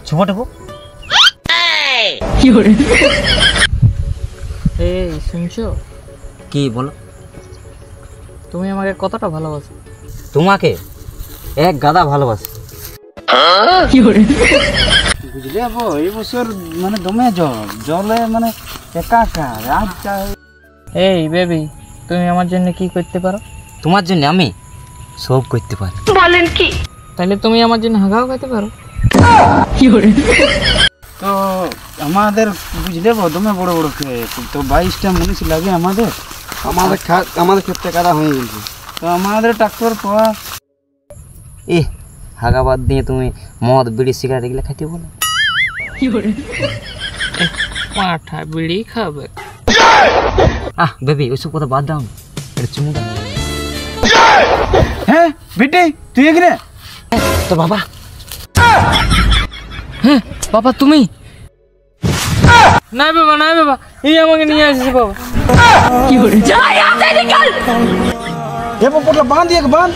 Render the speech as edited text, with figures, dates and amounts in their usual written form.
ছোপটুকু কি করে? এই শুনছো? কি বলো? তুমি আমাকে কতটা ভালোবাসো? তোমাকে এক গাদা ভালোবাসি। কি করে? বুঝলে এই বছর মানে দমে জলে মানে একাকার। এই বেবি, তুমি আমার জন্য কি করতে পারো? তোমার জন্য আমি সব করতে পারি। বলেন কি? তাহলে তুমি আমার জন্য হাগাও খাইতে পারো। কি করে? তো আমাদের বুঝলে দমে বড় বড় ক্ষেত, তো 22টা মনীষ লাগে আমাদের ক্ষেত্রে কাদা হয়ে গেছে। তো আমাদের ট্রাক্টর পাওয়া এ হাগাবাদ দিয়ে তুমি মদ বিড়ি সিগারেট এগুলো খাইতে বলো? কি করে? মাঠা বিড়ি খাবে? বেবি ওইসব কথা বাদ দাও, এটা চুমু দাও। হ্যাঁ বেটে তুই এখানে? তো বাবা। হ্যাঁ বাবা তুমি? না বাবা না বাবা, এই আমাকে নিয়ে আসছে বাবা। কি করে? এ পোপটলা বাঁধ দিয়ে বাঁধ।